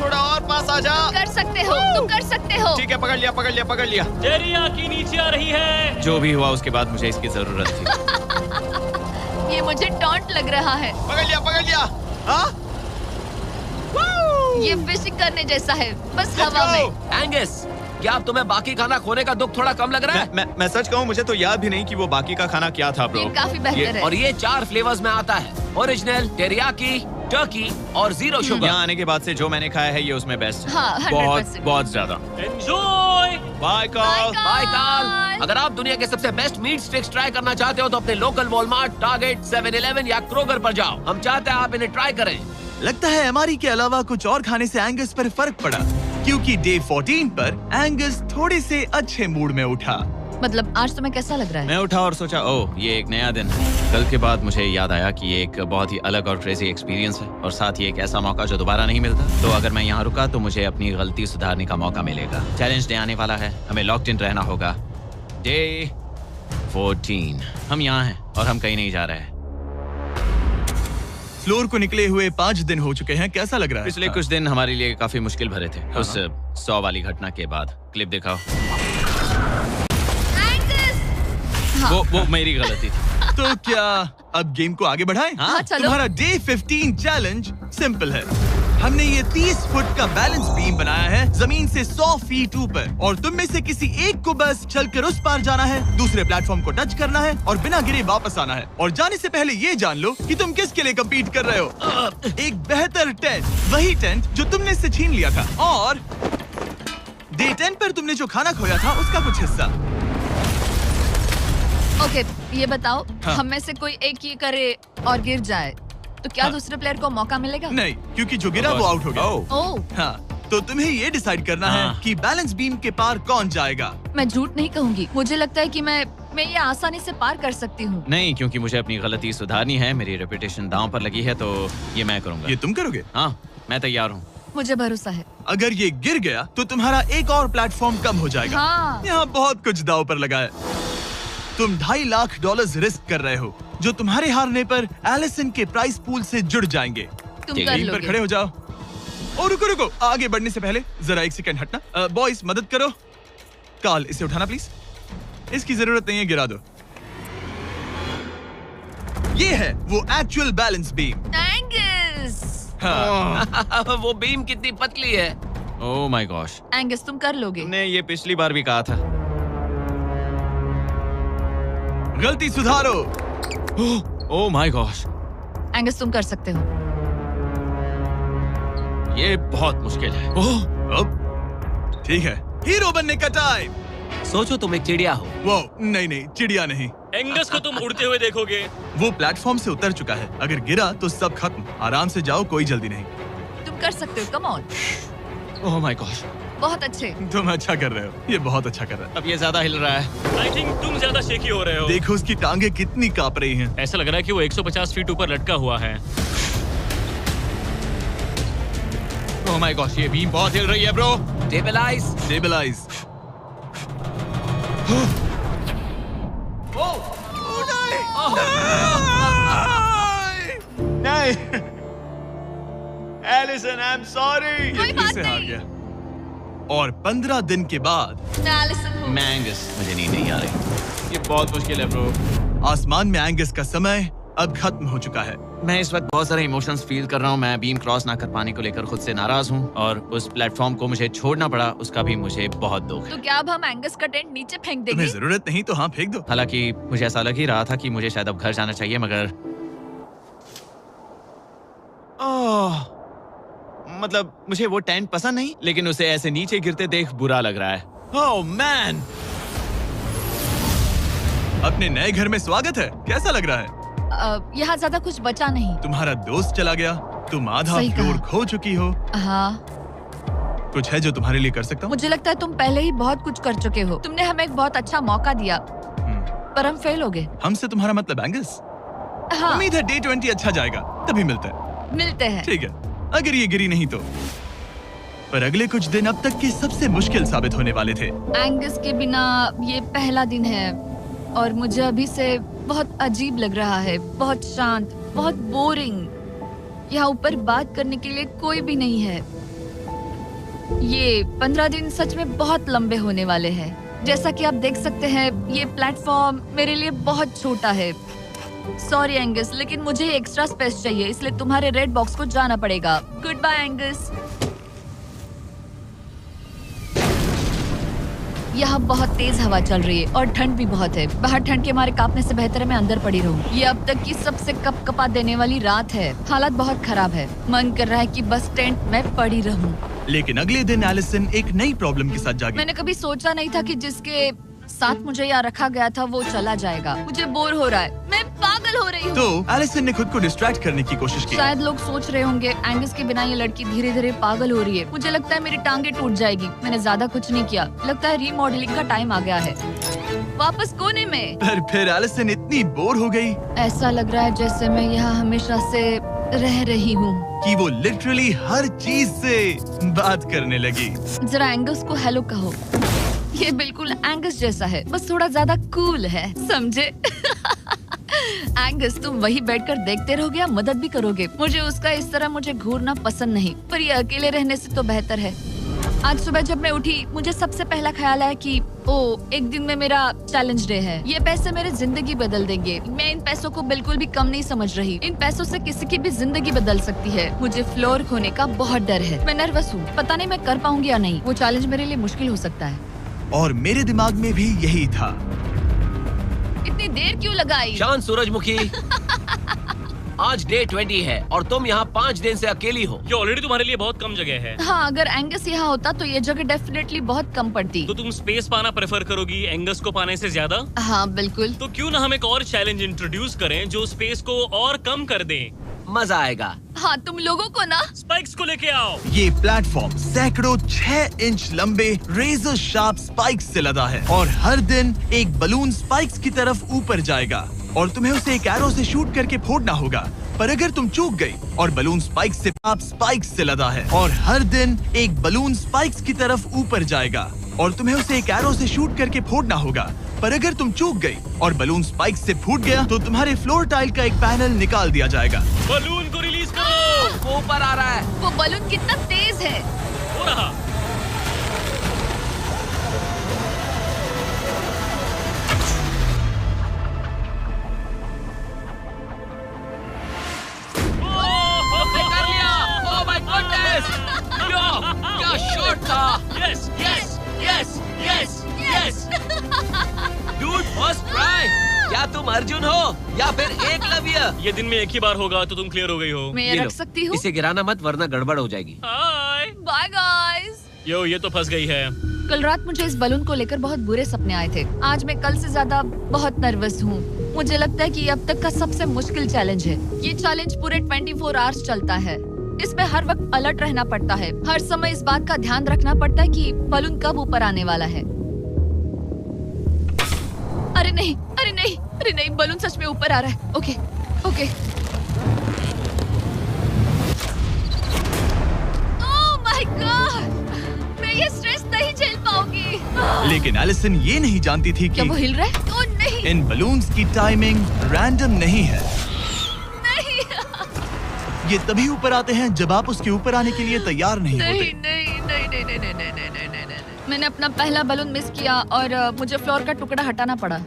थोड़ा और पास आ जा। कर सकते हो, तुम कर सकते हो। ठीक है, पकड़ लिया, पकड़ लिया, पकड़ लिया। टेरियाकी नीचे आ रही है। जो भी हुआ उसके बाद मुझे इसकी जरूरत थी। ये मुझे टॉन्ट लग रहा है। पकड़ लिया, पकड़ लिया। हाँ? ये फिशिंग करने जैसा है, बस Let's हवा go! में। एंगस, क्या अब तुम्हें बाकी खाना खोने का दुख थोड़ा कम लग रहा है? मैं सच कहूँ, मुझे तो याद भी नहीं कि वो बाकी का खाना क्या था ब्रो। ये काफी बेहतर है। और ये 4 फ्लेवर्स में आता है, ओरिजिनल, टेरियाकी, टर्की और 0 शुगर। यहाँ आने के बाद से जो मैंने खाया है ये उसमें बेस्ट है। हाँ, 100%। बहुत बहुत ज्यादा। एंजॉय। Bye call. बाय काल। अगर आप दुनिया के सबसे बेस्ट मीट स्टिक्स ट्राई करना चाहते हो तो अपने लोकल वॉलमार्ट, टारगेट, 7-Eleven या क्रोगर पर जाओ। हम चाहते हैं आप इन्हें ट्राई करें। लगता है एमआरई के अलावा कुछ और खाने से एंगस पर फर्क पड़ा, क्योंकि डे 14 पर एंगस थोड़े से अच्छे मूड में उठा। मतलब आज तुम्हें कैसा लग रहा है? मैं उठा और सोचा, ओह ये एक नया दिन है। कल के बाद मुझे याद आया कि ये एक बहुत ही अलग और क्रेजी एक्सपीरियंस है और साथ ही एक ऐसा मौका जो दोबारा नहीं मिलता। तो अगर मैं यहाँ रुका तो मुझे अपनी गलती सुधारने का मौका मिलेगा। चैलेंज डे आने वाला है, हमें लॉक्ड इन रहना होगा। डे 14 हम यहाँ हैं और हम कहीं नहीं जा रहे हैं। फ्लोर को निकले हुए 5 दिन हो चुके हैं। कैसा लग रहा है? पिछले कुछ दिन हमारे लिए काफी मुश्किल भरे थे। उस 100 वाली घटना के बाद। क्लिप दिखाओ। हाँ। वो मेरी गलती थी। तो क्या अब गेम को आगे बढ़ाएं? हाँ, चलो। तुम्हारा डे 15 चैलेंज सिंपल है। हमने ये 30 फुट का बैलेंस बीम बनाया है जमीन से 100 फीट ऊपर, और तुम में से किसी एक को बस चलकर उस पार जाना है, दूसरे प्लेटफॉर्म को टच करना है और बिना गिरे वापस आना है। और जाने से पहले ये जान लो कि तुम किसके लिए कम्पीट कर रहे हो। एक बेहतर टेंट, वही टेंट जो तुमने इससे छीन लिया था, और डे 10 पर तुमने जो खाना खोया था उसका कुछ हिस्सा। ओके, ये बताओ, हाँ। हम में से कोई एक ये करे और गिर जाए तो क्या हाँ। दूसरे प्लेयर को मौका मिलेगा? नहीं, क्योंकि जो गिरा वो आउट हो गया। ओह, हाँ, तो तुम्हें ये डिसाइड करना है हाँ। कि बैलेंस बीम के पार कौन जाएगा। मैं झूठ नहीं कहूंगी, मुझे लगता है कि मैं ये आसानी से पार कर सकती हूँ। नहीं, क्योंकि मुझे अपनी गलती सुधारनी है। मेरी रेपुटेशन दांव पर लगी है, तो ये मैं करूंगा। ये तुम करोगे? हाँ, मैं तैयार हूँ। मुझे भरोसा है। अगर ये गिर गया तो तुम्हारा एक और प्लेटफॉर्म कम हो जाएगा। हाँ। यहाँ बहुत कुछ दाव पर लगा है। तुम $2.5 लाख रिस्क कर रहे हो, जो तुम्हारे हारने पर एलिसन के प्राइस पूल से जुड़ जाएंगे। तुम ठीक कर है, टीम पर लोगे। खड़े हो जाओ। और रुको, आगे बढ़ने से पहले जरा 1 सेकंड हटना। बॉयज मदद करो। कार्ल, इसे उठाना प्लीज। इसकी जरूरत नहीं है, गिरा दो। ये है वो एक्चुअल बैलेंस बीम। एंगस, हाँ। वो बीम कितनी पतली है। ओह माय गॉश, एंगस तुम कर लोगे। तुमने ये पिछली बार भी कहा था। गलती सुधारो। ओह माय गॉश, एंगस तुम कर सकते हो। ये बहुत मुश्किल है। अब ठीक है, हीरो बनने का टाइम। सोचो तुम एक चिड़िया हो। वो नहीं, चिड़िया नहीं। एंगस को तुम उड़ते हुए देखोगे। वो प्लेटफॉर्म से उतर चुका है। अगर गिरा तो सब खत्म। आराम से जाओ, कोई जल्दी नहीं। तुम कर सकते हो, come on. Oh my gosh, बहुत अच्छे। तुम अच्छा कर रहे हो, ये बहुत अच्छा कर रहा है। अब ये ज्यादा हिल रहा है। आई थिंक तुम ज्यादा शेकी हो रहे हो। देखो उसकी टांगे कितनी कांप रही हैं। ऐसा लग रहा है कि वो 150 फीट ऊपर लटका हुआ है। ओह माय गॉश, ये बीम बहुत हिल रही है ब्रो। स्टेबलाइज। स्टेबलाइज। नहीं एलिसन, आई एम सॉरी। कोई बात से हार नहीं। गया। और 15 दिन के बाद मैं एलिसन हूँ। मैं एंगस, मुझे नींद नहीं आ रही। ये बहुत मुश्किल है ब्रो। आसमान में एंगस का समय अब खत्म हो चुका है। मैं इस वक्त बहुत सारे इमोशंस फील कर रहा हूँ। मैं बीम क्रॉस ना कर पाने को लेकर खुद से नाराज हूँ और उस प्लेटफॉर्म को मुझे छोड़ना पड़ा, उसका भी मुझे बहुत दुख है। तो क्या अब हम एंगस का टेंट नीचे फेंक देंगे? तुम्हें जरूरत नहीं तो हाँ फेंक दो। हालांकि मुझे ऐसा लग ही रहा था कि मुझे शायद अब घर जाना चाहिए, मगर मतलब मुझे वो टेंट पसंद नहीं, लेकिन उसे ऐसे नीचे गिरते देख बुरा लग रहा है। Oh man! अपने नए घर में स्वागत है। कैसा लग रहा है? यहाँ ज्यादा कुछ बचा नहीं। तुम्हारा दोस्त चला गया, तुम आधा सही कहा। फ्लोर खो चुकी हो। हाँ, कुछ है जो तुम्हारे लिए कर सकता हूँ? मुझे लगता है तुम पहले ही बहुत कुछ कर चुके हो। तुमने हमें एक बहुत अच्छा मौका दिया, पर हम फेल हो गए। हमसे तुम्हारा मतलब एंगस? हाँ, उम्मीद है डे 20 अच्छा जाएगा, तभी मिलते हैं। मिलते हैं। ठीक है, अगर ये गिरी नहीं तो। पर अगले कुछ दिन अब तक के सबसे मुश्किल साबित होने वाले थे। एंगस के बिना ये पहला दिन है और मुझे अभी से बहुत अजीब लग रहा है, बहुत शांत, बहुत बोरिंग। यहाँ ऊपर बात करने के लिए कोई भी नहीं है। ये 15 दिन सच में बहुत लंबे होने वाले हैं। जैसा कि आप देख सकते हैं, ये प्लेटफॉर्म मेरे लिए बहुत छोटा है। सॉरी एंगस, लेकिन मुझे एक्स्ट्रा स्पेस चाहिए, इसलिए तुम्हारे रेड बॉक्स को जाना पड़ेगा। Goodbye Angus. यहाँ बहुत तेज हवा चल रही है और ठंड भी बहुत है। बाहर ठंड के मारे कांपने से बेहतर है मैं अंदर पड़ी रहूं। ये अब तक की सबसे कपकपा देने वाली रात है। हालात बहुत खराब है। मन कर रहा है कि बस टेंट में पड़ी रहूं। लेकिन अगले दिन एलिसन एक नई प्रॉब्लम के साथ जागी। मैंने कभी सोचा नहीं था कि जिसके साथ मुझे यहाँ रखा गया था वो चला जाएगा। मुझे बोर हो रहा है, मैं पागल हो रही हूँ। तो एलिसन ने खुद को डिस्ट्रैक्ट करने की कोशिश की। शायद लोग सोच रहे होंगे एंगस के बिना ये लड़की धीरे धीरे पागल हो रही है। मुझे लगता है मेरी टांगे टूट जाएगी। मैंने ज्यादा कुछ नहीं किया। लगता है रीमॉडलिंग का टाइम आ गया है। वापस कोने में। पर फिर एलिसन इतनी बोर हो गई ऐसा लग रहा है जैसे मैं यहाँ हमेशा से रह रही हूँ। कि वो लिटरली हर चीज से बात करने लगी। जरा एंगस को हेलो कहो। ये बिल्कुल एंगस जैसा है, बस थोड़ा ज्यादा कूल है, समझे? एंगस, तुम वही बैठकर देखते रहोगे या मदद भी करोगे? मुझे उसका इस तरह मुझे घूरना पसंद नहीं, पर ये अकेले रहने से तो बेहतर है। आज सुबह जब मैं उठी, मुझे सबसे पहला ख्याल आया कि एक दिन में मेरा चैलेंज डे है। ये पैसे मेरी जिंदगी बदल देंगे। मैं इन पैसों को बिल्कुल भी कम नहीं समझ रही। इन पैसों से किसी की भी जिंदगी बदल सकती है। मुझे फ्लोर खोने का बहुत डर है। मैं नर्वस हूँ, पता नहीं मैं कर पाऊंगी या नहीं। वो चैलेंज मेरे लिए मुश्किल हो सकता है। और मेरे दिमाग में भी यही था। इतनी देर क्यों लगाई? शांत सूरजमुखी। आज डे 20 है और तुम यहाँ 5 दिन से अकेली हो। ये ऑलरेडी तुम्हारे लिए बहुत कम जगह है। हाँ, अगर एंगस यहाँ होता तो ये जगह डेफिनेटली बहुत कम पड़ती। तो तुम स्पेस पाना प्रेफर करोगी एंगस को पाने से ज्यादा? हाँ बिल्कुल। तो क्यों ना हम एक और चैलेंज इंट्रोड्यूस करें जो स्पेस को और कम कर दे। मजा आएगा। हाँ, तुम लोगों को ना स्पाइक्स को लेके आओ। ये प्लेटफॉर्म सैकड़ों 6 इंच लंबे रेजर शार्प स्पाइक्स से लदा है और हर दिन एक बलून स्पाइक्स की तरफ ऊपर जाएगा और तुम्हें उसे एक एरो से शूट करके फोड़ना होगा। पर अगर तुम चूक गई और बलून स्पाइक्स से लदा है और हर दिन एक बलून स्पाइक्स की तरफ ऊपर जाएगा और तुम्हें उसे एक एरो से शूट करके फोड़ना होगा। पर अगर तुम चूक गई और बलून स्पाइक्स से फूट गया तो तुम्हारे फ्लोर टाइल का एक पैनल निकाल दिया जाएगा। बलून को रिलीज करो। वो ऊपर आ रहा है। वो बलून कितना तेज है। हो रहा। उसने कर लिया। Oh my goodness. क्या शॉट था। Yes yes yes yes yes. Dude, first try. क्या तुम अर्जुन हो या फिर एकलव्य? ये दिन में एक ही बार होगा तो तुम क्लियर हो गई हो। मैं ये ये लो। रख सकती हूँ? इसे गिराना मत वरना गड़बड़ हो जाएगी। हाय। Bye guys. यो, ये तो फंस गई है। कल रात मुझे इस बलून को लेकर बहुत बुरे सपने आए थे। आज मैं कल से ज्यादा बहुत नर्वस हूँ। मुझे लगता है कि ये अब तक का सबसे मुश्किल चैलेंज है। ये चैलेंज पूरे 24 आवर्स चलता है। इसमें हर वक्त अलर्ट रहना पड़ता है। हर समय इस बात का ध्यान रखना पड़ता है कि बलून कब ऊपर आने वाला है। अरे नहीं, अरे नहीं, अरे नहीं, बलून सच में ऊपर आ रहा है। Okay, okay. Oh my God, मैं ये स्ट्रेस नहीं झेल पाऊंगी। लेकिन एलिसन ये नहीं जानती थी क्या कि वो हिल रहा है? ओ नहीं, इन बलून्स की टाइमिंग रैंडम नहीं है। नहीं, ये तभी ऊपर आते हैं जब आप उसके ऊपर आने के लिए तैयार नहीं नहीं, होते। नहीं, नहीं, नहीं, नहीं, नहीं, नहीं, नहीं, नहीं, नहीं, नहीं। मैंने अपना पहला बलून मिस किया और मुझे फ्लोर का टुकड़ा हटाना पड़ा।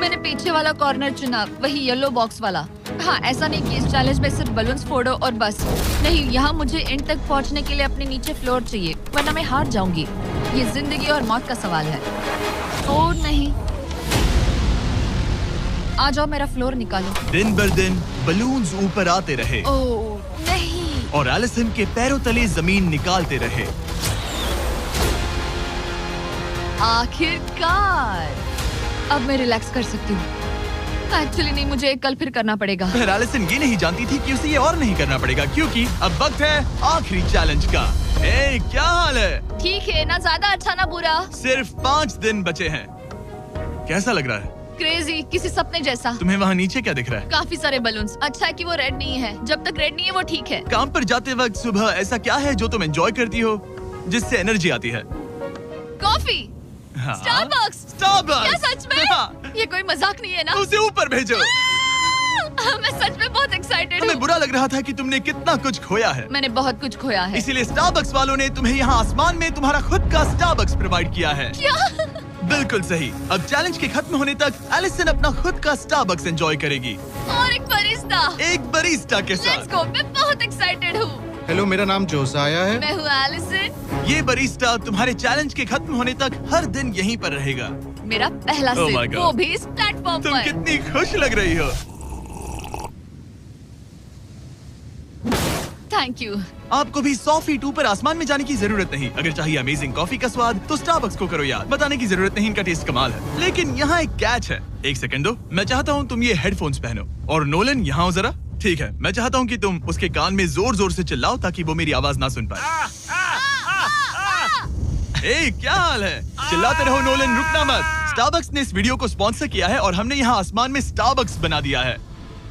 मैंने पीछे वाला कॉर्नर चुना, वही येलो बॉक्स वाला। हाँ, ऐसा नहीं कि इस चैलेंज में सिर्फ बलून्स फोड़ो और बस। नहीं, यहाँ मुझे एंड तक पहुँचने के लिए अपने नीचे फ्लोर चाहिए, वरना मैं हार जाऊंगी। ये जिंदगी और मौत का सवाल है। ओ नहीं, आ जाओ, मेरा फ्लोर निकालो। दिन बर दिन बलून्स ऊपर आते रहे ओ नहीं, और एलिसन के पैरों तले जमीन निकालते रहे। आखिरकार अब मैं रिलैक्स कर सकती हूँ। एक्चुअली नहीं, मुझे कल फिर करना पड़ेगा। फिर एलिसन ये नहीं जानती थी कि उसे ये और नहीं करना पड़ेगा, क्योंकि अब वक्त है आखिरी चैलेंज का। ए, क्या हाल है? ठीक है, ना ज्यादा अच्छा ना बुरा। सिर्फ 5 दिन बचे हैं। कैसा लग रहा है? क्रेजी, किसी सपने जैसा। तुम्हें वहाँ नीचे क्या दिख रहा है? काफी सारे बलून्स। अच्छा है कि वो रेड नहीं है। जब तक रेड नहीं है वो ठीक है। काम पर जाते वक्त सुबह ऐसा क्या है जो तुम एंजॉय करती हो, जिससे एनर्जी आती है? कॉफी। हाँ? स्टारबक्स। स्टारबक्स। क्या सच में? हाँ। ये कोई मजाक नहीं है ना? उसे ऊपर भेजो। मैं सच में बहुत एक्साइटेड हमें हूँ। बुरा लग रहा था कि तुमने कितना कुछ खोया है, मैंने बहुत कुछ खोया है। इसीलिए स्टारबक्स वालों ने तुम्हें यहाँ आसमान में तुम्हारा खुद का स्टारबक्स प्रोवाइड किया है। क्या? बिल्कुल सही। अब चैलेंज के खत्म होने तक एलिसन अपना खुद का स्टारबक्स एंजॉय करेगी, और एक बरिस्ता। एक बरिस्टा के लेट्स साथ। गो, मैं बहुत एक्साइटेड हूँ। हेलो, मेरा नाम जोसाया है। मैं हूँ एलिसन। ये बरिस्टा तुम्हारे चैलेंज के खत्म होने तक हर दिन यहीं पर रहेगा। मेरा पहला Oh my सिप, God. वो भी इस प्लेटफॉर्म तुम पर। कितनी खुश लग रही हो। Thank you. आपको भी 100 फीट ऊपर आसमान में जाने की जरूरत नहीं। अगर चाहिए अमेजिंग कॉफी का स्वाद तो स्टारबक्स को करो याद। बताने की जरूरत नहीं, इनका टेस्ट कमाल है। लेकिन यहाँ एक कैच है। एक सेकंड दो, मैं चाहता हूँ तुम ये हेडफोन्स पहनो। और नोलन, यहाँ आओ जरा। ठीक है, मैं चाहता हूँ कि तुम उसके कान में जोर जोर से चिल्लाओ ताकि वो मेरी आवाज ना सुन पाए। ए, क्या हाल है? चिल्लाते रहो नोलन, रुकना मत। स्टारबक्स ने इस वीडियो को स्पॉन्सर किया है और हमने यहाँ आसमान में स्टारबक्स बना दिया है।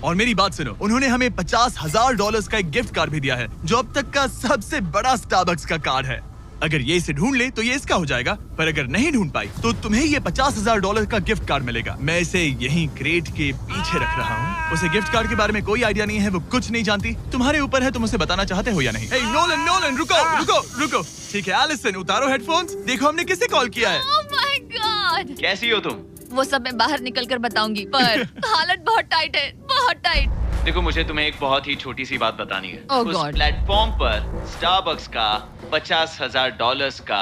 और मेरी बात सुनो, उन्होंने हमें $50,000 का एक गिफ्ट कार्ड भी दिया है, जो अब तक का सबसे बड़ा स्टारबक्स का कार्ड है। अगर ये इसे ढूंढ ले तो ये इसका हो जाएगा, पर अगर नहीं ढूंढ पाई तो तुम्हें ये $50,000 का गिफ्ट कार्ड मिलेगा। मैं इसे यहीं क्रेट के पीछे रख रहा हूँ। उसे गिफ्ट कार्ड के बारे में कोई आइडिया नहीं है, वो कुछ नहीं जानती। तुम्हारे ऊपर है, तुम उसे बताना चाहते हो या नहीं। हे नोलन, नोलन, रुको रुको रुको। ठीक है एलिसन, उतारो हेडफोन्स। देखो हमने किसे कॉल किया है। Oh my God. कैसी हो तुम? वो सब मैं बाहर निकल कर बताऊंगी, पर हालत बहुत टाइट है, बहुत टाइट। देखो, मुझे तुम्हें एक बहुत ही छोटी सी बात बतानी है। Oh उस God. प्लेटफॉर्म पर स्टारबक्स का $50,000 का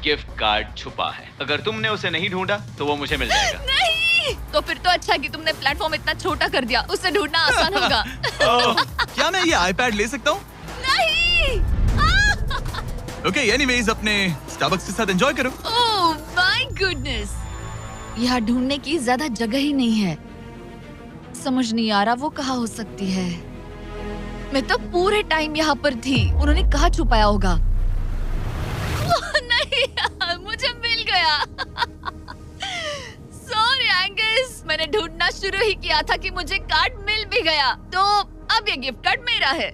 गिफ्ट कार्ड छुपा है। अगर तुमने उसे नहीं ढूंढा तो वो मुझे मिल जाएगा। नहीं, तो फिर तो अच्छा कि तुमने प्लेटफॉर्म इतना छोटा कर दिया, उसे ढूंढना आसान होगा। क्या मैं ये आईपैड ले सकता हूँ? नहीं। ओके, एनीवेज अपने स्टारबक्स के साथ एंजॉय करो। ओह माय गुडनेस, यहाँ ढूंढने की ज्यादा जगह ही नहीं है। समझ नहीं आ रहा वो कहाँ हो सकती है। मैं तो पूरे टाइम यहाँ पर थी, उन्होंने कहाँ छुपाया होगा। ओह, नहीं, मुझे मिल गया। सॉरी एंगस, मैंने ढूंढना शुरू ही किया था कि मुझे कार्ड मिल भी गया, तो अब ये गिफ्ट कार्ड मेरा है।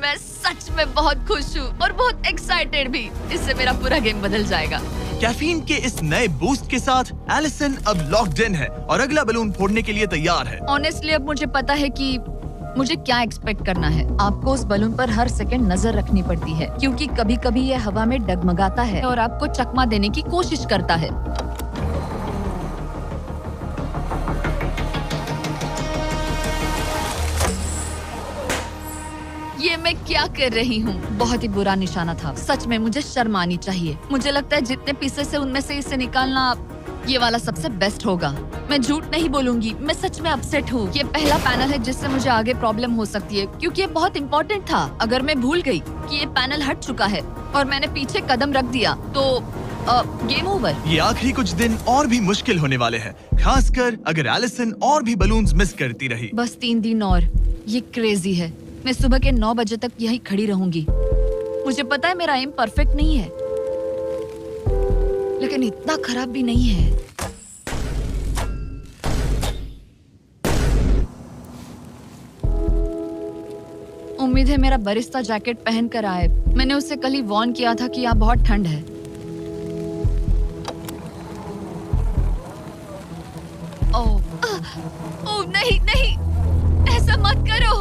मैं सच में बहुत खुश हूँ और बहुत एक्साइटेड भी। इससे मेरा पूरा गेम बदल जाएगा। कैफीन के इस नए बूस्ट के साथ एलिसन अब लॉक्ड इन है और अगला बलून फोड़ने के लिए तैयार है। ऑनेस्टली अब मुझे पता है कि मुझे क्या एक्सपेक्ट करना है। आपको उस बलून पर हर सेकंड नजर रखनी पड़ती है, क्योंकि कभी कभी ये हवा में डगमगाता है और आपको चकमा देने की कोशिश करता है। ये मैं क्या कर रही हूँ? बहुत ही बुरा निशाना था। सच में मुझे शर्म आनी चाहिए। मुझे लगता है जितने पीसेस है उनमें से इसे निकालना ये वाला सबसे बेस्ट होगा। मैं झूठ नहीं बोलूंगी, मैं सच में अपसेट हूँ। ये पहला पैनल है जिससे मुझे आगे प्रॉब्लम हो सकती है, क्योंकि ये बहुत इम्पोर्टेंट था। अगर मैं भूल गई कि ये पैनल हट चुका है और मैंने पीछे कदम रख दिया तो गेम ओवर। ये आखिरी कुछ दिन और भी मुश्किल होने वाले हैं, खासकर अगर एलिसन और भी बलून्स मिस करती रही। बस 3 दिन और। ये क्रेजी है। मैं सुबह के 9 बजे तक यहीं खड़ी रहूंगी। मुझे पता है मेरा एम परफेक्ट नहीं है, लेकिन इतना खराब भी नहीं है। उम्मीद है मेरा बरिस्ता जैकेट पहन कर आए। मैंने उससे कल ही वार्न किया था कि यहाँ बहुत ठंड है। नहीं नहीं, ऐसा मत करो।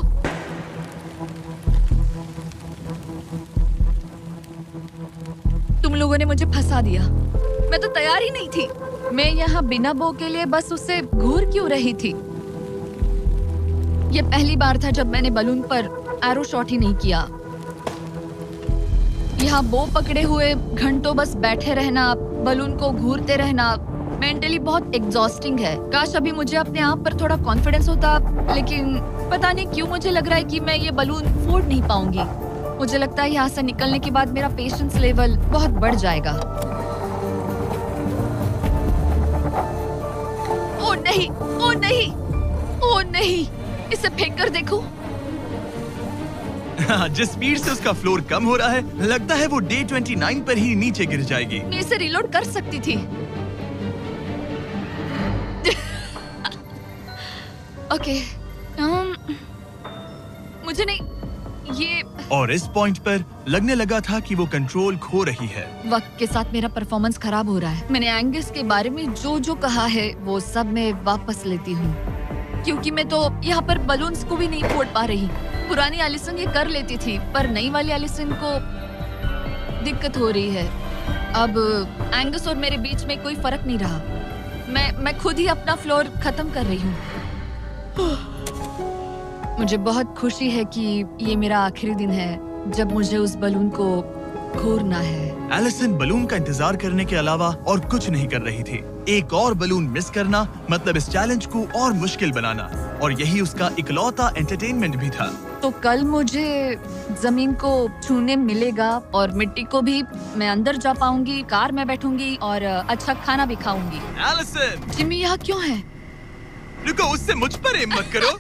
तुम लोगों ने मुझे फंसा दिया। मैं तो तैयार ही नहीं थी। मैं यहाँ बिना बो के लिए बस उससे घूर क्यों रही थी? ये पहली बार था जब मैंने बलून पर एरो शॉट ही नहीं किया। यहाँ बो पकड़े हुए घंटों बस बैठे रहना, बलून को घूरते रहना, मेंटली बहुत एग्जॉस्टिंग है। काश अभी मुझे अपने आप पर थोड़ा कॉन्फिडेंस होता, लेकिन पता नहीं क्यों मुझे लग रहा है कि मैं ये बलून फोड़ नहीं पाऊंगी। मुझे लगता है यहाँ से निकलने के बाद मेरा पेशेंस लेवल बहुत बढ़ जाएगा। ओ नहीं, ओ नहीं, ओ नहीं, इसे फेंक कर देखो। जिस स्पीड से उसका फ्लोर कम हो रहा है, लगता है वो डे 29 पर ही नीचे गिर जाएगी। मैं इसे रिलोड कर सकती थी। ओके, मुझे नहीं ये। और इस पॉइंट पर लगने लगा था कि वो कंट्रोल खो रही है। वक्त के साथ मेरा परफॉर्मेंस खराब हो रहा है। मैंने एंगस के बारे में जो जो कहा है वो सब मैं वापस लेती हूँ, क्योंकि मैं तो यहाँ पर बलून्स को भी नहीं फोड़ पा रही। पुरानी एलिसन ये कर लेती थी, पर नई वाली एलिसन को दिक्कत हो रही है। अब एंगस और मेरे बीच में कोई फर्क नहीं रहा। मैं खुद ही अपना फ्लोर खत्म कर रही हूँ। मुझे बहुत खुशी है कि ये मेरा आखिरी दिन है जब मुझे उस बलून को घूरना है। एलिसन बलून का इंतजार करने के अलावा और कुछ नहीं कर रही थी। एक और बलून मिस करना मतलब इस चैलेंज को और मुश्किल बनाना, और यही उसका इकलौता एंटरटेनमेंट भी था। तो कल मुझे जमीन को छूने मिलेगा और मिट्टी को भी। मैं अंदर जा पाऊंगी, कार में बैठूंगी और अच्छा खाना भी खाऊंगी। एलिसन! जिमी यहाँ क्यों है? रुको, उससे मुझ पर एम मत करो।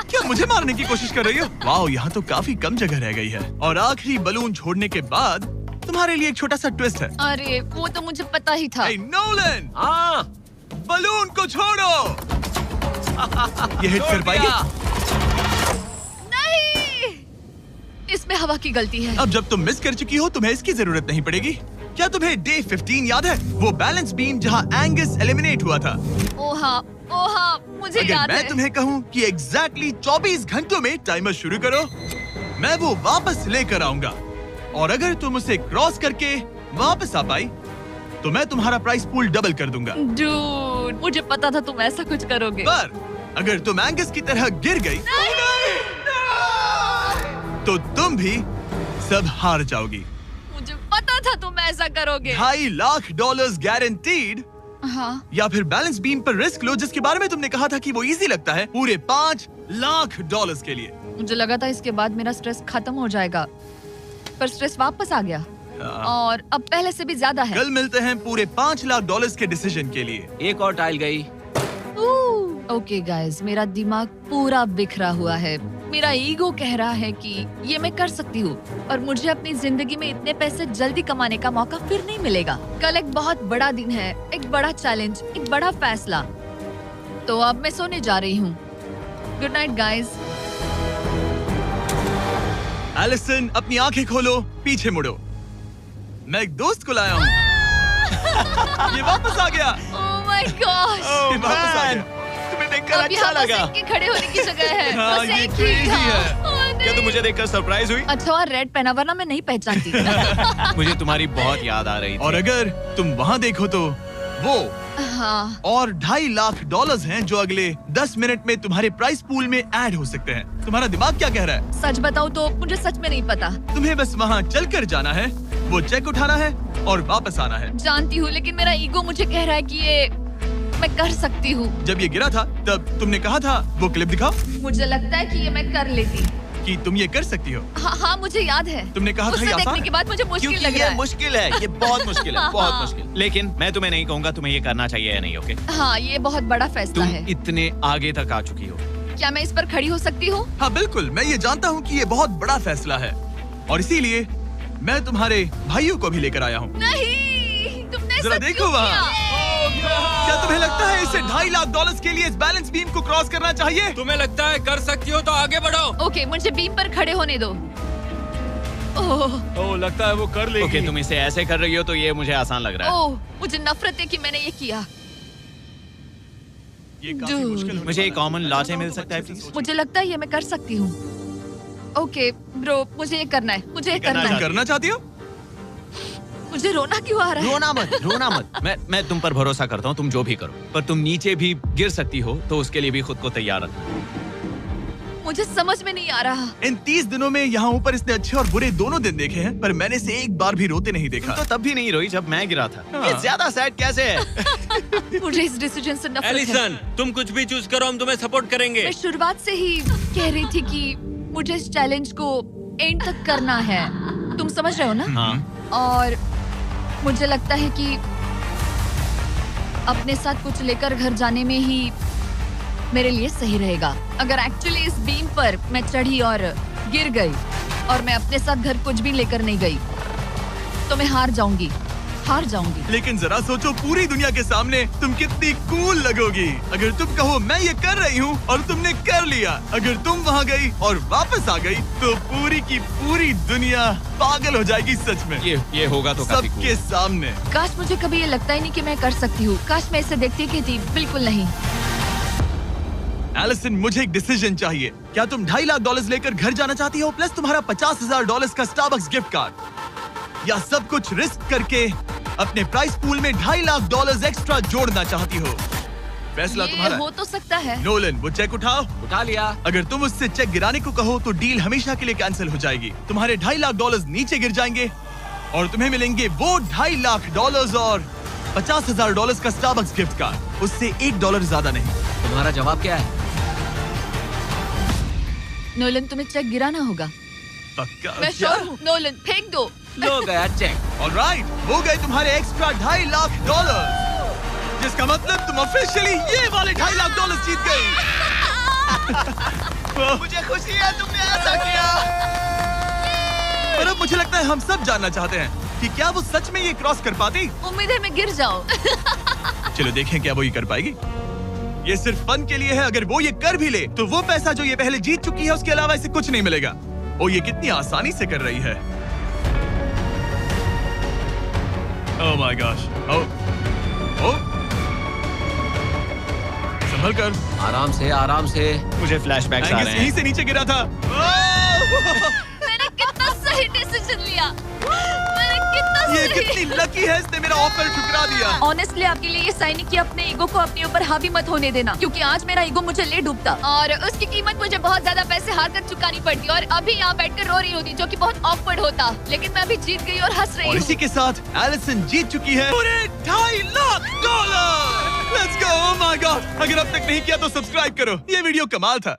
क्या मुझे मारने की कोशिश कर रही हो? वाओ, यहाँ तो काफी कम जगह रह गई है। और आखिरी बलून छोड़ने के बाद तुम्हारे लिए एक छोटा सा ट्विस्ट है। अरे वो तो मुझे पता ही था। नोलन, हाँ, बलून को छोड़ो। ये हिट कर पाएगी? नहीं, इसमें हवा की गलती है। अब जब तुम मिस कर चुकी हो, तुम्हें इसकी जरूरत नहीं पड़ेगी। क्या तुम्हें डे 15 याद है? वो बैलेंस बीम जहाँ एंगस एलिमिनेट हुआ था। ओह हाँ, मुझे अगर याद मैं है। तुम्हें कहूँ कि एग्जैक्टली 24 घंटों में टाइमर शुरू करो, मैं वो वापस लेकर आऊंगा। और अगर तुम उसे क्रॉस करके वापस आ पाई, तो मैं तुम्हारा प्राइस पूल डबल कर दूंगा। डूड, मुझे पता था तुम ऐसा कुछ करोगे। पर अगर तुम एंगस की तरह गिर गई, तो तुम भी सब हार जाओगी। मुझे पता था तुम ऐसा करोगे। $2.5 लाख गारंटीड। हाँ, या फिर बैलेंस बीम पर रिस्क लो, जिसके बारे में तुमने कहा था कि वो इजी लगता है, पूरे $5 लाख के लिए। मुझे लगा था इसके बाद मेरा स्ट्रेस खत्म हो जाएगा, पर स्ट्रेस वापस आ गया और अब पहले से भी ज्यादा है। कल मिलते हैं पूरे $5 लाख के डिसीजन के लिए। एक और टाइल गई। ओके गाइस, मेरा दिमाग पूरा बिखरा हुआ है। मेरा ईगो कह रहा है कि ये मैं कर सकती हूँ और मुझे अपनी जिंदगी में इतने पैसे जल्दी कमाने का मौका फिर नहीं मिलेगा। कल एक बहुत बड़ा दिन है, एक बड़ा चैलेंज, एक बड़ा फैसला। तो अब मैं सोने जा रही हूँ। Good night guys. एलिसन, अपनी आंखें खोलो, पीछे मुड़ो। मैं एक दोस्त को लाया हूँ। ये वापस आ गया। ओह माय गॉड, ये वापस आ गया। तुम्हें देखकर अब अच्छा यहाँ बस लगा। एक के खड़े होने की जगह है। हाँ, बस ये एक ही crazy था। है। ओह, क्या नहीं। तुम मुझे देखकर सरप्राइज हुई? अच्छा और रेड पहना, वरना मैं नहीं पहचानती। मुझे तुम्हारी बहुत याद आ रही थी। और अगर तुम वहाँ देखो तो वो हाँ, और $2.5 लाख हैं जो अगले 10 मिनट में तुम्हारे प्राइस पूल में ऐड हो सकते हैं। तुम्हारा दिमाग क्या कह रहा है? सच बताऊँ तो मुझे सच में नहीं पता। तुम्हें बस वहाँ चलकर जाना है, वो चेक उठाना है और वापस आना है। जानती हूँ, लेकिन मेरा ईगो मुझे कह रहा है कि ये मैं कर सकती हूँ। जब ये गिरा था तब तुमने कहा था, वो क्लिप दिखाओ, मुझे लगता है कि ये मैं कर लेती। कि तुम ये कर सकती हो। हाँ, मुझे याद है। तुमने कहा था उसे ये आसान देखने है। के बाद मुझे मुश्किल क्योंकि लग ये रहा है। मुश्किल है, ये बहुत मुश्किल है, बहुत मुश्किल। लेकिन मैं तुम्हें नहीं कहूंगा तुम्हें ये करना चाहिए या नहीं, ओके? हाँ, ये बहुत बड़ा फैसला तुम है। इतने आगे तक आ चुकी हो। क्या मैं इस पर खड़ी हो सकती हूँ? हाँ बिल्कुल, मैं ये जानता हूँ कि ये बहुत बड़ा फैसला है और इसीलिए मैं तुम्हारे भाइयों को भी लेकर आया हूँ। नहीं, तुमने जरा सच देखो क्यों वहाँ। किया? क्या तुम्हें लगता है इसे $2.5 लाख के लिए इस बैलेंस बीम को क्रॉस करना चाहिए? तुम्हें लगता है कर सकती हो तो आगे बढ़ो। ओके, मुझे बीम पर खड़े होने दो। ओह, ओह, लगता है वो कर लेगी। ओके, तुम इसे ऐसे कर रही हो तो ये मुझे आसान लग रहा है। ओह, मुझे नफरत है कि मैंने ये किया। ये काफी Dude. मुश्किल होने मुझे एक वाला है। कॉमन लॉटे मैं मिल चाहता हूँ सकता है तुम अच्छे से प्लीज? सोचो। मुझे लगता है ये मैं कर सकती हूँ। ओके ब्रो, मुझे ये करना है, मुझे ये करना करना है। तुम करना चाहती हो? मुझे रोना क्यों आ रहा है? रोना मत। मैं तुम पर भरोसा करता हूँ, तुम जो भी करो, पर तुम नीचे भी गिर सकती हो, तो उसके लिए भी खुद को तैयार रखो। मुझे समझ में नहीं आ रहा। इन 30 दिनों में यहाँ ऊपर इसने अच्छे और बुरे दोनों दिन देखे हैं, पर मैंने इसे एक बार भी रोते नहीं देखा। तो तब भी नहीं रोई जब मैं गिरा था। हाँ। ये ज्यादा सैड कैसे है? मुझे इस डिसीजन से नफरत है। एलिसन, तुम कुछ भी चूज करो, हम तुम्हें सपोर्ट करेंगे। मैं शुरुआत से ही कह रही थी कि मुझे इस चैलेंज को एंड तक करना है। तुम समझ रहे हो ना? हाँ। और मुझे लगता है कि अपने साथ कुछ लेकर घर जाने में ही मेरे लिए सही रहेगा। अगर एक्चुअली इस बीम पर मैं चढ़ी और गिर गई और मैं अपने साथ घर कुछ भी लेकर नहीं गई, तो मैं हार जाऊंगी। लेकिन जरा सोचो, पूरी दुनिया के सामने तुम कितनी कूल लगोगी अगर तुम कहो मैं ये कर रही हूँ और तुमने कर लिया। अगर तुम वहाँ गई और वापस आ गई तो पूरी की पूरी दुनिया पागल हो जाएगी सच में। ये होगा तो काफी सबके सामने। काश मुझे कभी ये लगता ही नहीं कि मैं कर सकती हूँ। काश मैं इसे देखती की थी। बिल्कुल नहीं। एलिसन, मुझे एक डिसीजन चाहिए। क्या तुम $2.5 लाख लेकर घर जाना चाहती हो प्लस तुम्हारा $50,000 का स्टारबक्स गिफ्ट कार्ड, या सब कुछ रिस्क करके अपने प्राइस पूल में $2.5 लाख एक्स्ट्रा जोड़ना चाहती हो? फैसला ये तुम्हारा हो तो सकता है। नोलन, वो चेक उठाओ। उठा लिया। अगर तुम उससे चेक गिराने को कहो तो डील हमेशा के लिए कैंसिल हो जाएगी। तुम्हारे $2.5 लाख नीचे गिर जाएंगे और तुम्हें मिलेंगे वो $2.5 लाख और $50,000 का स्टारबक्स गिफ्ट कार्ड। उससे $1 ज्यादा नहीं। तुम्हारा जवाब क्या है? नोलन, तुम्हें चेक गिराना होगा। पक्का? मैं श्योर हूँ। नोलन, फेंक दो। लो गया चेक। ऑलराइट, हो गए तुम्हारे एक्स्ट्रा $2.5 लाख, जिसका मतलब तुम ऑफिशियली ये वाले $2.5 लाख जीत गई। मुझे खुशी है तुमने ऐसा किया। पर अब मुझे लगता है हम सब जानना चाहते हैं कि क्या वो सच में ये क्रॉस कर पाती। उम्मीद है मैं गिर जाऊं। चलो देखें क्या वो ये कर पाएगी। ये सिर्फ फन के लिए है। अगर वो ये कर भी ले तो वो पैसा जो ये पहले जीत चुकी है उसके अलावा इसे कुछ नहीं मिलेगा। ओ, ये कितनी आसानी से कर रही है। ओह माय गॉश। ओ संभल कर। आराम से। मुझे फ्लैशबैक्स आ एंगस रहे यहीं हैं। से नीचे गिरा था। मैंने कितना सही डिसीजन लिया। ये कितनी लकी है, इसने मेरा ऑफर ठुकरा दिया। ऑनेस्टली आपके लिए ये साइन कि अपने ईगो को अपने ऊपर हावी मत होने देना, क्योंकि आज मेरा ईगो मुझे ले डूबता और उसकी कीमत मुझे बहुत ज्यादा पैसे हार कर चुकानी पड़ती और अभी यहाँ बैठकर रो रही होती, जो कि बहुत ऑकवर्ड होता। लेकिन मैं अभी जीत गई और हंस रही और हूँ। इसी के साथ एलिसन जीत चुकी है पूरे $2.5 lakh. Let's go. Oh my God, अगर अब तक नहीं किया तो सब्सक्राइब करो। ये वीडियो कमाल था।